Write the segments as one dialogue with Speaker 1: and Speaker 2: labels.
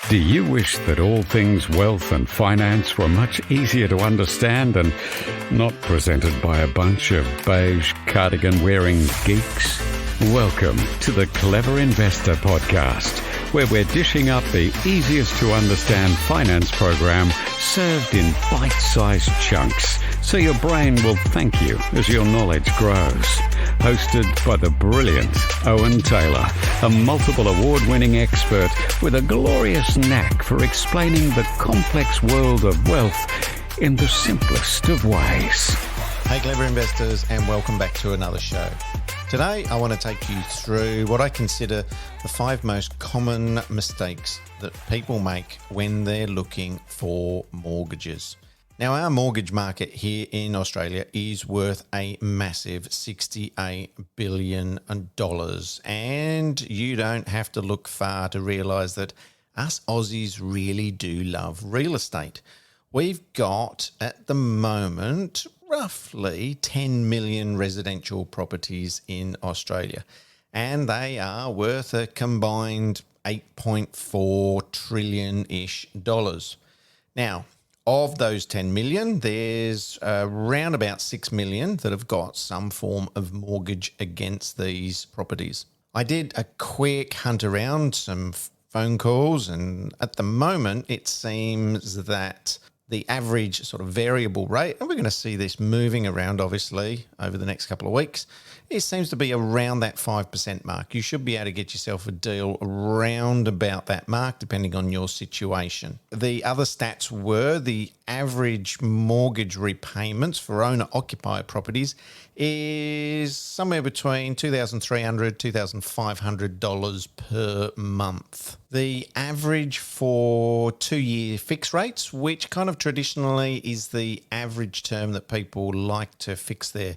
Speaker 1: Do you wish that all things wealth and finance were much easier to understand and not presented by a bunch of beige cardigan-wearing geeks? Welcome to the Clever Investor Podcast, where we're dishing up the easiest to understand finance program served in bite-sized chunks, so your brain will thank you as your knowledge grows. Hosted by the brilliant Owen Taylor, a multiple award-winning expert with a glorious knack for explaining the complex world of wealth in the simplest of ways.
Speaker 2: Hey Clever Investors, and welcome back to another show. Today I want to take you through what I consider the 5 most common mistakes that people make when they're looking for mortgages. Now, our mortgage market here in Australia is worth a massive $68 billion, and you don't have to look far to realise that us Aussies really do love real estate. We've got, at the moment, roughly 10 million residential properties in Australia, and they are worth a combined $8.4 trillion-ish. Now, of those 10 million, there's around about 6 million that have got some form of mortgage against these properties. I did a quick hunt around, some phone calls, and at the moment it seems that the average sort of variable rate, and we're going to see this moving around obviously over the next couple of weeks, it seems to be around that 5% mark. You should be able to get yourself a deal around about that mark depending on your situation. The other stats were the average mortgage repayments for owner-occupier properties is somewhere between $2,300, $2,500 per month. The average for 2-year fixed rates, which kind of traditionally is the average term that people like to fix their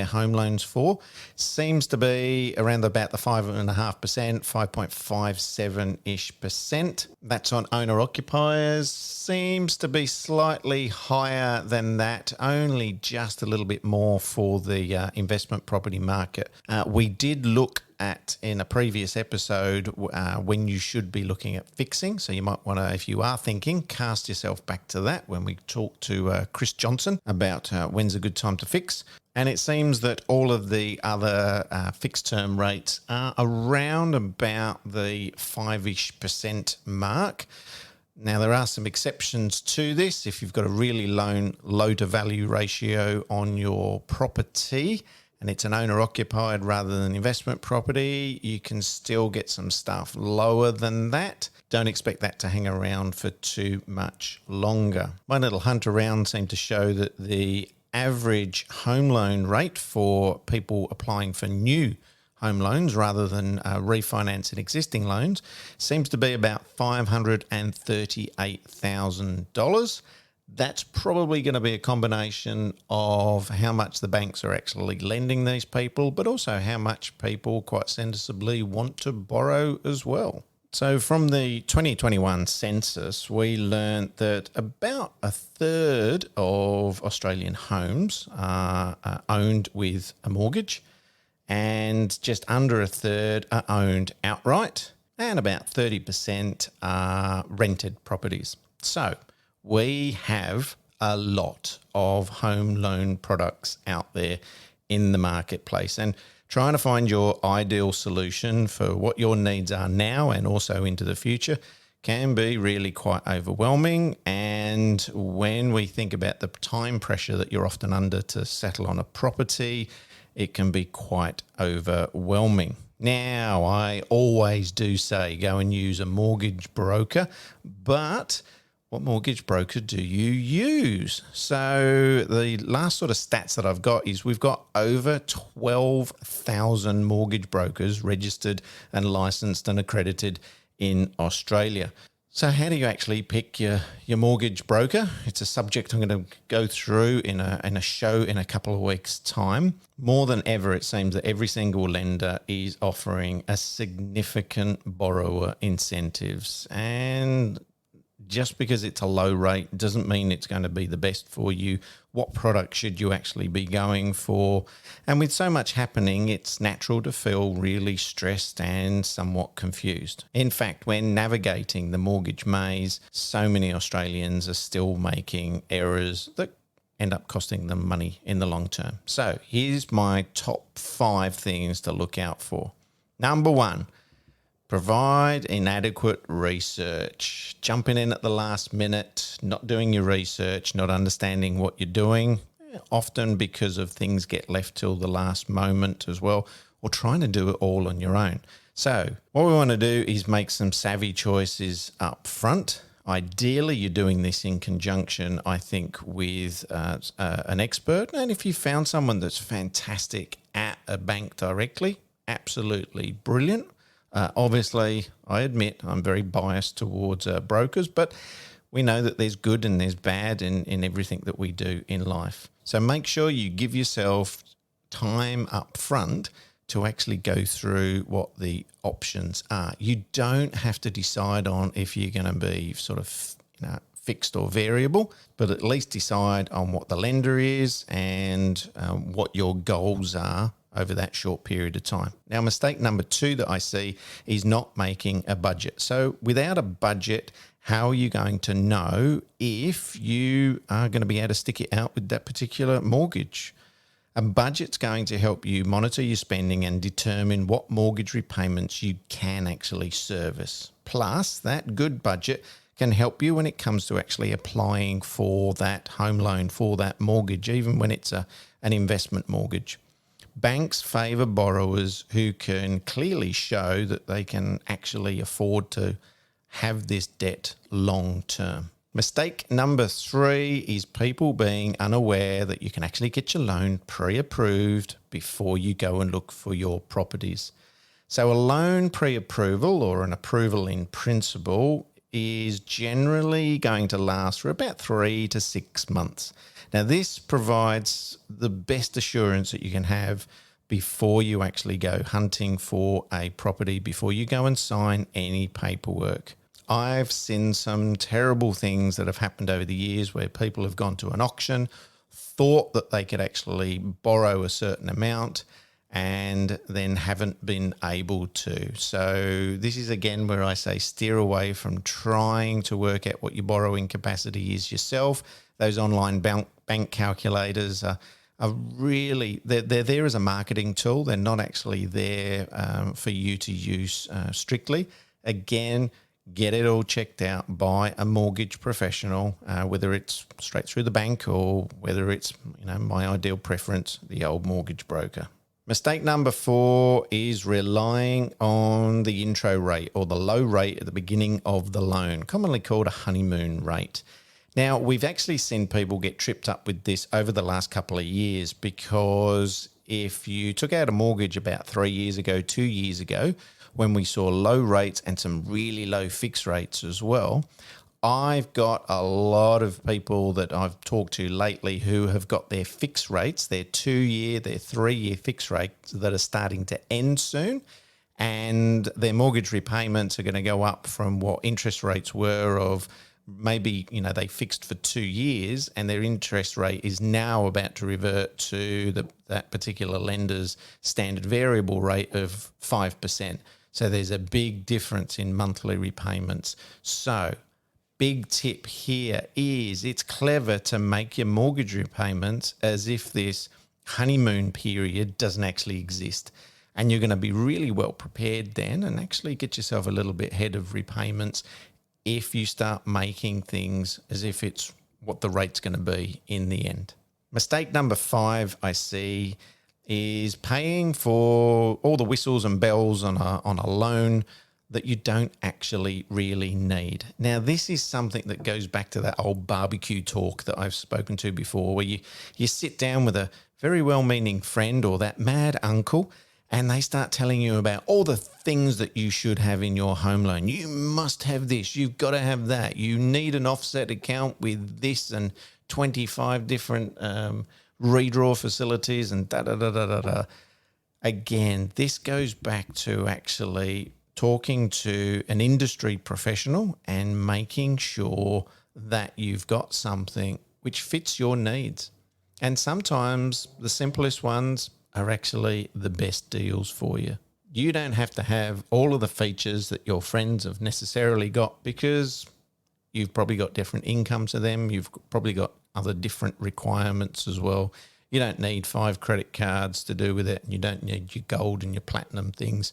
Speaker 2: home loans for, seems to be around about the 5.5%, 5.57-ish%. That's on owner-occupiers. Seems to be slightly higher than that, only just a little bit more for the investment property market. We did look at in a previous episode when you should be looking at fixing. So you might want to, if you are thinking, cast yourself back to that when we talked to Chris Johnson about when's a good time to fix. And it seems that all of the other fixed term rates are around about the 5-ish% mark. Now, there are some exceptions to this. If you've got a really low to value ratio on your property, and it's an owner-occupied rather than investment property, you can still get some stuff lower than that. Don't expect that to hang around for too much longer. My little hunt around seemed to show that the average home loan rate for people applying for new home loans rather than refinancing existing loans seems to be about $538,000. That's probably going to be a combination of how much the banks are actually lending these people, but also how much people quite sensibly want to borrow as well. So from the 2021 census, we learned that about a third of Australian homes are owned with a mortgage, and just under a third are owned outright, and about 30% are rented properties. So we have a lot of home loan products out there in the marketplace, and trying to find your ideal solution for what your needs are now and also into the future can be really quite overwhelming. And when we think about the time pressure that you're often under to settle on a property, it can be quite overwhelming. Now, I always do say go and use a mortgage broker, but what mortgage broker do you use? So the last sort of stats that I've got is we've got over 12,000 mortgage brokers registered and licensed and accredited in Australia. So how do you actually pick your mortgage broker? It's a subject I'm going to go through in a show in a couple of weeks' time. More than ever, it seems that every single lender is offering a significant borrower incentives, and just because it's a low rate doesn't mean it's going to be the best for you. What product should you actually be going for? And with so much happening, it's natural to feel really stressed and somewhat confused. In fact, when navigating the mortgage maze, so many Australians are still making errors that end up costing them money in the long term. So here's my top 5 things to look out for. Number 1, provide inadequate research. Jumping in at the last minute, not doing your research, not understanding what you're doing, often because of things get left till the last moment as well, or trying to do it all on your own. So what we want to do is make some savvy choices up front. Ideally, you're doing this in conjunction, I think, with an expert. And if you found someone that's fantastic at a bank directly, absolutely brilliant. Obviously, I admit I'm very biased towards brokers, but we know that there's good and there's bad in everything that we do in life. So make sure you give yourself time up front to actually go through what the options are. You don't have to decide on if you're going to be sort of fixed or variable, but at least decide on what the lender is and what your goals are over that short period of time. Now, mistake number 2 that I see is not making a budget. So without a budget, how are you going to know if you are going to be able to stick it out with that particular mortgage? A budget's going to help you monitor your spending and determine what mortgage repayments you can actually service. Plus, that good budget can help you when it comes to actually applying for that home loan, for that mortgage, even when it's an investment mortgage. Banks favour borrowers who can clearly show that they can actually afford to have this debt long term. Mistake number 3 is people being unaware that you can actually get your loan pre-approved before you go and look for your properties. So a loan pre-approval or an approval in principle is generally going to last for about 3 to 6 months. Now, this provides the best assurance that you can have before you actually go hunting for a property, before you go and sign any paperwork. I've seen some terrible things that have happened over the years where people have gone to an auction, thought that they could actually borrow a certain amount, and then haven't been able to. So this is again where I say steer away from trying to work out what your borrowing capacity is yourself. Those online bank calculators are really, they're there as a marketing tool. They're not actually there for you to use strictly. Again, get it all checked out by a mortgage professional, whether it's straight through the bank or whether it's, my ideal preference, the old mortgage broker. Mistake number 4 is relying on the intro rate or the low rate at the beginning of the loan, commonly called a honeymoon rate. Now, we've actually seen people get tripped up with this over the last couple of years because if you took out a mortgage about 3 years ago, 2 years ago, when we saw low rates and some really low fixed rates as well, I've got a lot of people that I've talked to lately who have got their fixed rates, their 2-year, their 3-year fixed rates that are starting to end soon. And their mortgage repayments are going to go up from what interest rates were of maybe, they fixed for 2 years and their interest rate is now about to revert to that particular lender's standard variable rate of 5%. So there's a big difference in monthly repayments. So big tip here is it's clever to make your mortgage repayments as if this honeymoon period doesn't actually exist. And you're going to be really well prepared then and actually get yourself a little bit ahead of repayments if you start making things as if it's what the rate's going to be in the end. Mistake number 5 I see is paying for all the whistles and bells on a loan that you don't actually really need. Now, this is something that goes back to that old barbecue talk that I've spoken to before, where you sit down with a very well-meaning friend or that mad uncle, and they start telling you about all the things that you should have in your home loan. You must have this. You've got to have that. You need an offset account with this and 25 different redraw facilities and da-da-da-da-da-da. Again, this goes back to actually talking to an industry professional and making sure that you've got something which fits your needs. And sometimes the simplest ones are actually the best deals for you. You don't have to have all of the features that your friends have necessarily got, because you've probably got different income to them. You've probably got other different requirements as well. You don't need 5 credit cards to do with it. You don't need your gold and your platinum things.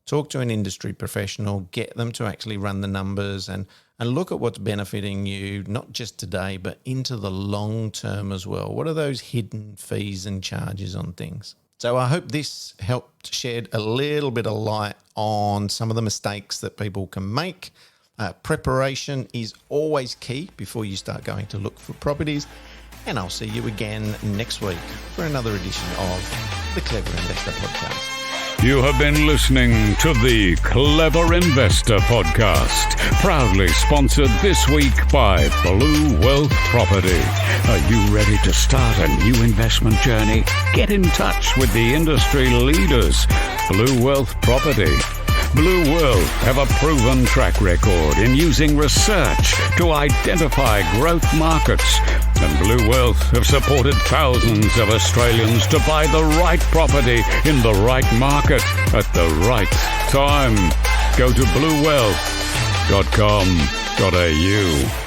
Speaker 2: Talk to an industry professional, get them to actually run the numbers and look at what's benefiting you, not just today, but into the long term as well. What are those hidden fees and charges on things? So I hope this helped shed a little bit of light on some of the mistakes that people can make. Preparation is always key before you start going to look for properties. And I'll see you again next week for another edition of the Clever Investor Podcast.
Speaker 1: You have been listening to the Clever Investor Podcast, proudly sponsored this week by Blue Wealth Property. Are you ready to start a new investment journey? Get in touch with the industry leaders, Blue Wealth Property. Blue Wealth have a proven track record in using research to identify growth markets, and Blue Wealth have supported thousands of Australians to buy the right property in the right market at the right time. Go to bluewealth.com.au.